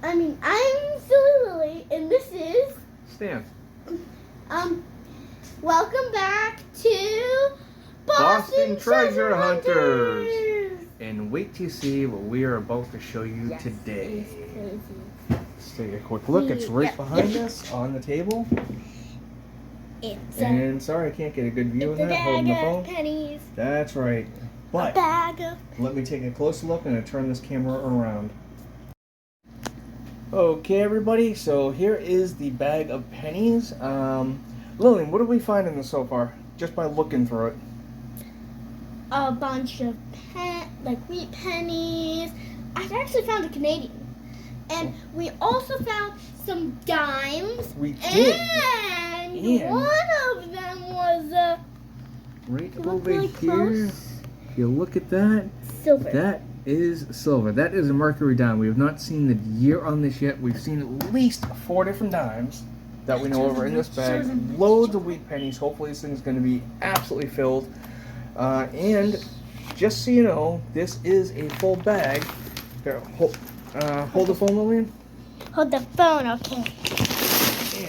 I'm Silly Lily, and this is Stan. Welcome back to Boston Treasure Hunters. And wait to see what we are about to show you today. It's crazy. Let's take a quick look. It's right behind us on the table. And sorry, I can't get a good view of that. Holding the phone. Pennies. That's right. But A bag of let me take a closer look and turn this camera around. Okay, everybody. So here is the bag of pennies. Lillian, what did we find in this so far? Just by looking through it. a bunch of wheat pennies. I actually found a Canadian. And we also found some dimes. We did. And one of them was right over here. Close. If you look at that, silver. That is silver. That is a mercury dime. We have not seen the year on this yet. We've seen at least 4 different dimes that we know over in this bag. Loads of wheat pennies. Hopefully this thing is going to be absolutely filled. And just so you know, this is a full bag. Here, hold the phone, Lillian. Hold the phone, okay.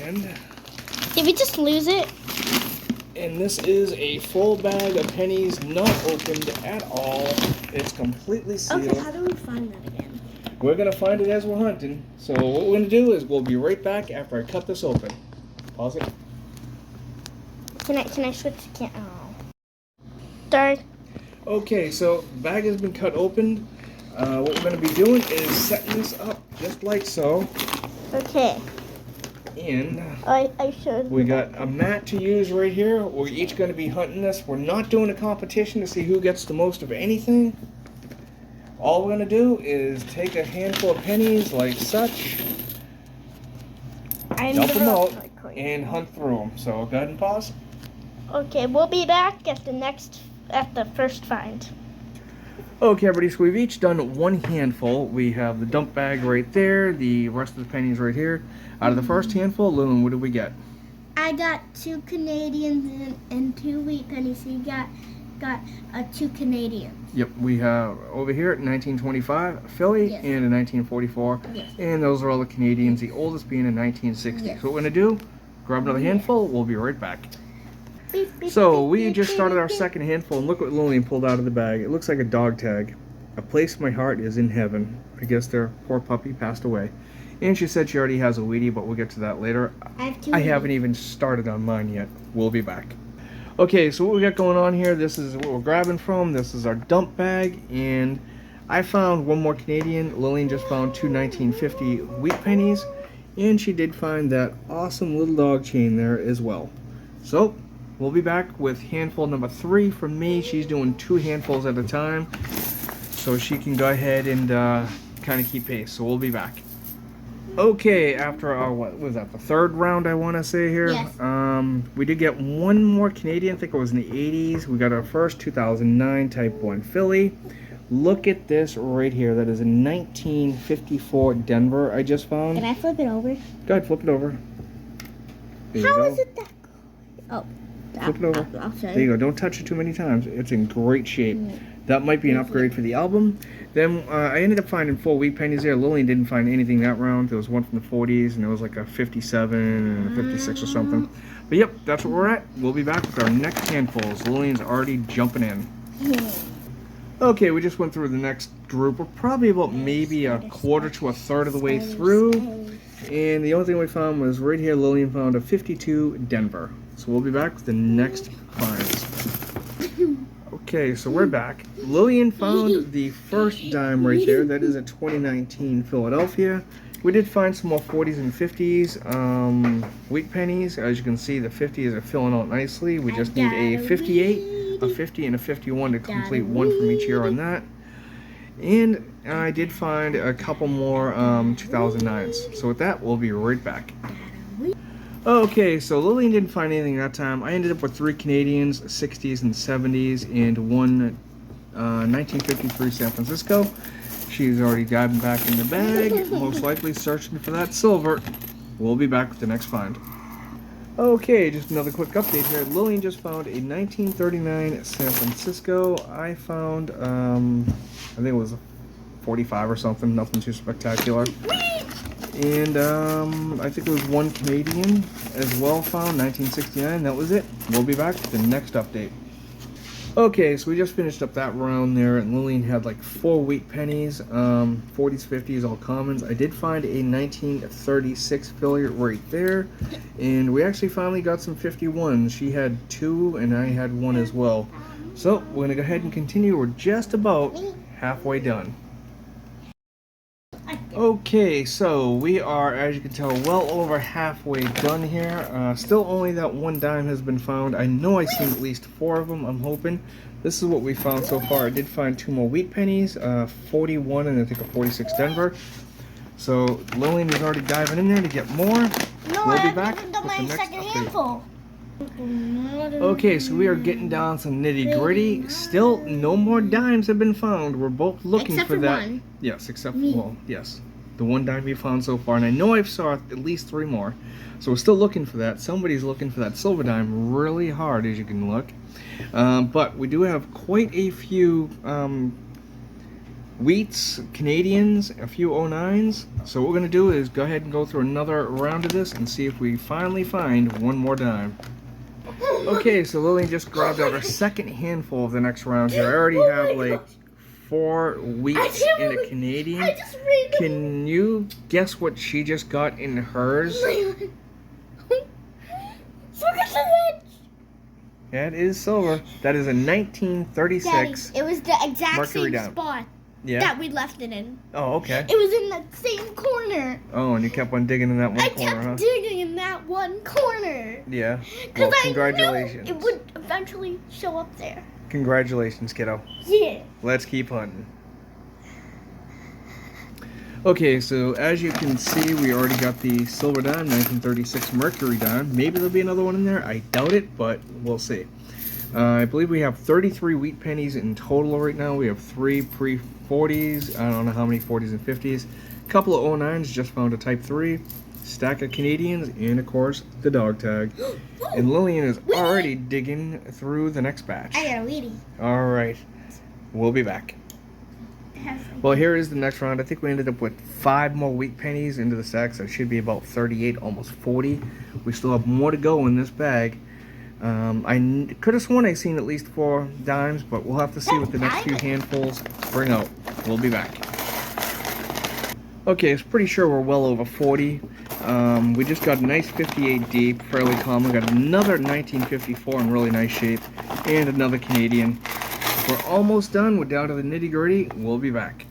And did we just lose it? And this is a full bag of pennies, not opened at all. It's completely sealed. Okay, how do we find that again? We're going to find it as we're hunting. So what we're going to do is we'll be right back after I cut this open. Pause it. Can I switch the camera? Oh. Start. Okay, so the bag has been cut open. What we're going to be doing is setting this up just like so. Okay. And I should. we got a mat to use right here. We're each going to be hunting this. We're not doing a competition to see who gets the most of anything. All we're going to do is take a handful of pennies like such, dump them out, and hunt through them. So go ahead and pause. Okay, we'll be back at the first find. Okay, everybody, so we've each done one handful. We have the dump bag right there, the rest of the pennies right here. Out of the first handful, Lillian, what did we get? I got 2 Canadians and 2 wheat pennies. So you got 2 Canadians. Yep, we have over here 1925 Philly Yes. and a 1944. Yes. And those are all the Canadians, the oldest being in 1960. Yes. So what we're going to do, grab another handful, we'll be right back. So we just started our second handful, and look what Lillian pulled out of the bag. It looks like a dog tag. A place my heart is in heaven. I guess their poor puppy passed away. And she said she already has a Wheatie, but we'll get to that later. I haven't even started on mine yet. We'll be back. Okay, so what we got going on here, this is what we're grabbing from. This is our dump bag, and I found one more Canadian. Lillian just found 2 1950 wheat pennies, and she did find that awesome little dog chain there as well. So we'll be back with handful number 3 from me. She's doing 2 handfuls at a time, so she can go ahead and kind of keep pace. So we'll be back. Okay, after our, what was that, the 3rd round, I want to say here. Yes. We did get one more Canadian. I think it was in the 80s. We got our first 2009 Type 1 Philly. Look at this right here. That is a 1954 Denver I just found. Can I flip it over? Go ahead, flip it over. There you How go. is it that good? Oh. Flip it over. I'll show you. There you go. Don't touch it too many times. It's in great shape. That might be an upgrade for the album. Then I ended up finding 4 wheat pennies there. Lillian didn't find anything that round. There was one from the 40s, and there was like a 57 and a 56 or something. But yep, that's where we're at. We'll be back with our next handfuls. Lillian's already jumping in. Okay, we just went through the next group. We're probably about maybe a quarter to a third of the way through. And the only thing we found was right here, Lillian found a 52 Denver. So we'll be back with the next finds. Okay, so we're back. Lillian found the first dime right there. That is a 2019 Philadelphia. We did find some more 40s and 50s wheat pennies. As you can see, the 50s are filling out nicely. We just need a 58, a 50, and a 51 to complete one from each year on that. And I did find a couple more 2009s. So with that, we'll be right back. Okay, so Lillian didn't find anything that time. I ended up with 3 Canadians, 60s and 70s, and 1 1953 San Francisco. She's already diving back in the bag, most likely searching for that silver. We'll be back with the next find. Okay, just another quick update here. Lillian just found a 1939 San Francisco. I found, I think it was a 45 or something, nothing too spectacular. And I think it was one Canadian as well found, 1969. That was it. We'll be back with the next update. Okay, so we just finished up that round there, and Lillian had like 4 wheat pennies, 40s, 50s, all commons. I did find a 1936 affiliate right there, and we actually finally got some 51s. She had 2, and I had 1 as well. So we're gonna go ahead and continue. We're just about halfway done. Okay, so we are, as you can tell, well over halfway done here. Still only that 1 dime has been found. I know I've seen at least 4 of them, I'm hoping. This is what we found so far. I did find 2 more wheat pennies, 41 and I think a 46 Denver. So Lillian is already diving in there to get more. No, We'll be I back haven't done with the my next second update. handful. Okay, so we are getting down some nitty gritty. Still, no more dimes have been found. We're both looking Except for for that. one. Yes, except Me. well, yes, the 1 dime we found so far, and I know I've saw at least 3 more. So we're still looking for that. Somebody's looking for that silver dime really hard, as you can look. But we do have quite a few wheats, Canadians, a few 09s. So what we're gonna do is go ahead and go through another round of this and see if we finally find 1 more dime. Okay, so Lillian just grabbed out her second handful of the next round here. I already have like 4 wheats and a Canadian. I just read them. Can you guess what she just got in hers? Look at the That is silver. That is a 1936. Daddy, it was the exact Mercury same dime. spot Yeah. that we left it in. Oh, okay. It was in that same corner. Oh, and you kept on digging in that one I corner, kept huh? digging in that one corner. Yeah. Because Well, I congratulations. knew it would eventually show up there. Congratulations, kiddo. Yeah. Let's keep hunting. Okay, so as you can see, we already got the silver dime, 1936 Mercury dime. Maybe there'll be another one in there. I doubt it, but we'll see. I believe we have 33 wheat pennies in total right now. We have 3 pre-40s. I don't know how many 40s and 50s. A couple of 09s, just found a Type 3. Stack of Canadians, and of course, the dog tag. And Lillian is already digging through the next batch. I got a weedy. Alright, we'll be back. Well, here is the next round. I think we ended up with 5 more wheat pennies into the stack, so it should be about 38, almost 40. We still have more to go in this bag. I could have sworn I seen at least 4 dimes, but we'll have to see what the next few handfuls bring out. We'll be back. Okay, it's pretty sure we're well over 40. We just got a nice 58 deep, fairly common. Got another 1954 in really nice shape, and another Canadian. We're almost done. We're down to the nitty gritty. We'll be back.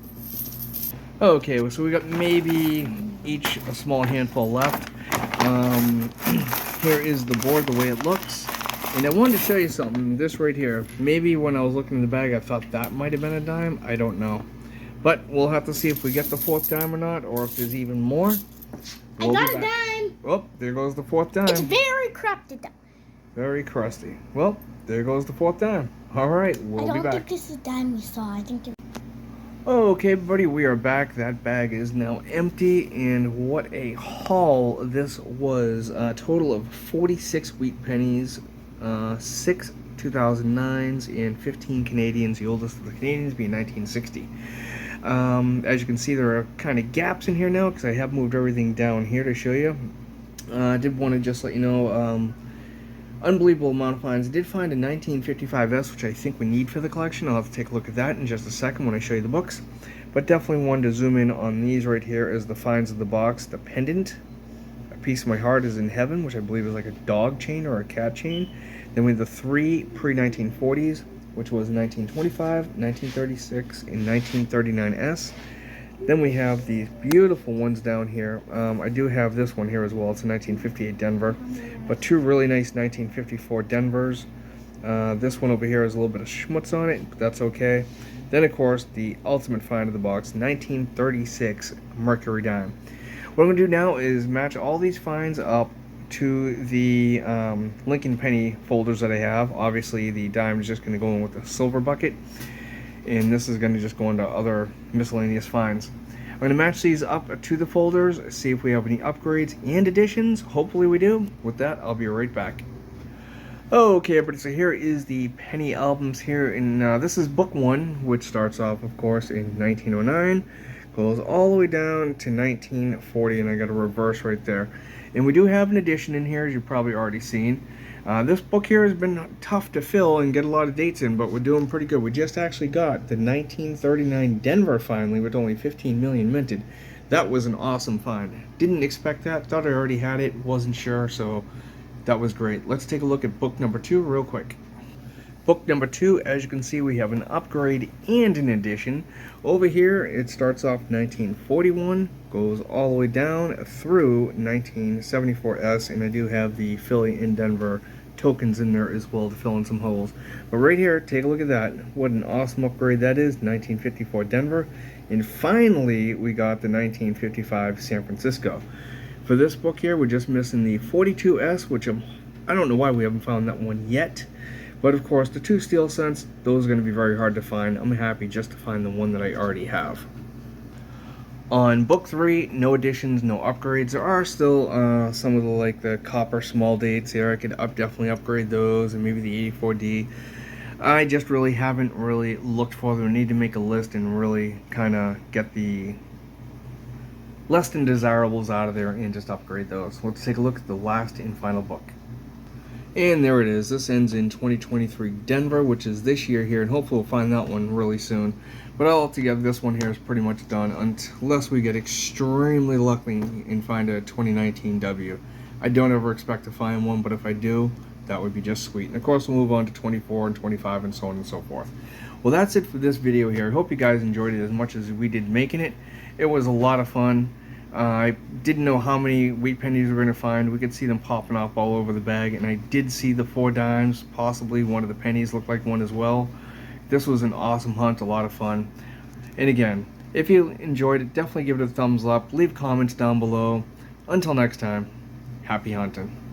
Okay, so we got maybe each a small handful left. Here is the board, the way it looks. And I wanted to show you something. This right here. Maybe when I was looking in the bag, I thought that might have been a dime. I don't know. But we'll have to see if we get the 4th dime or not, or if there's even more. We'll I got be a back. dime. Oh, there goes the 4th dime. It's very corrupted. Very crusty. Well, there goes the 4th dime. All right, we'll I be don't back. think this is the dime we saw. I think it. Okay, everybody, we are back. That bag is now empty, and what a haul this was. A total of 46 wheat pennies, 6 2009s, and 15 Canadians, the oldest of the Canadians being 1960. As you can see, there are kind of gaps in here now because I have moved everything down here to show you. I did want to just let you know, unbelievable amount of finds. I did find a 1955S, which I think we need for the collection. I'll have to take a look at that in just a second when I show you the books. But definitely wanted to zoom in on these right here as the finds of the box. The pendant, A Piece of My Heart is in Heaven, which I believe is like a dog chain or a cat chain. Then we have the 3 pre-1940s, which was 1925, 1936, and 1939S. Then we have these beautiful ones down here. I do have this one here as well. It's a 1958 Denver, but 2 really nice 1954 Denvers. This one over here has a little bit of schmutz on it, but that's okay. Then, of course, the ultimate find of the box, 1936 Mercury dime. What I'm going to do now is match all these finds up to the Lincoln Penny folders that I have. Obviously, the dime is just going to go in with the silver bucket, and this is going to just go into other miscellaneous finds. I'm going to match these up to the folders, see if we have any upgrades and additions. Hopefully we do. With that, I'll be right back. Okay, everybody, so here is the Penny albums here, and this is book 1, which starts off, of course, in 1909. goes all the way down to 1940, and I got a reverse right there. And we do have an edition in here, as you've probably already seen. This book here has been tough to fill and get a lot of dates in, but we're doing pretty good. We just actually got the 1939 Denver finally, with only 15 million minted. That was an awesome find. Didn't expect that, thought I already had it, wasn't sure, so that was great. Let's take a look at book number 2 real quick. Book number 2, as you can see, we have an upgrade and an addition. Over here, it starts off 1941, goes all the way down through 1974S, and I do have the Philly and Denver tokens in there as well to fill in some holes. But right here, take a look at that. What an awesome upgrade that is, 1954 Denver. And finally, we got the 1955 San Francisco. For this book here, we're just missing the 42S, which I don't know why we haven't found that one yet. But of course, the 2 steel cents, those are going to be very hard to find. I'm happy just to find the one that I already have. On book 3, no additions, no upgrades. There are still some of the copper small dates here. I could definitely upgrade those, and maybe the 84D. I just really haven't looked for them. I need to make a list and really kind of get the less than desirables out of there and just upgrade those. Let's take a look at the last and final book. And there it is. This ends in 2023 Denver, which is this year here, and hopefully we'll find that one really soon. But altogether, this one here is pretty much done unless we get extremely lucky and find a 2019 W. I don't ever expect to find one, but if I do, that would be just sweet. And of course, we'll move on to 24 and 25 and so on and so forth. Well, that's it for this video here. I hope you guys enjoyed it as much as we did making it. It was a lot of fun. I didn't know how many wheat pennies we were going to find. We could see them popping up all over the bag, and I did see the 4 dimes, possibly one of the pennies looked like one as well. This was an awesome hunt, a lot of fun. And again, if you enjoyed it, definitely give it a thumbs up, leave comments down below. Until next time, happy hunting.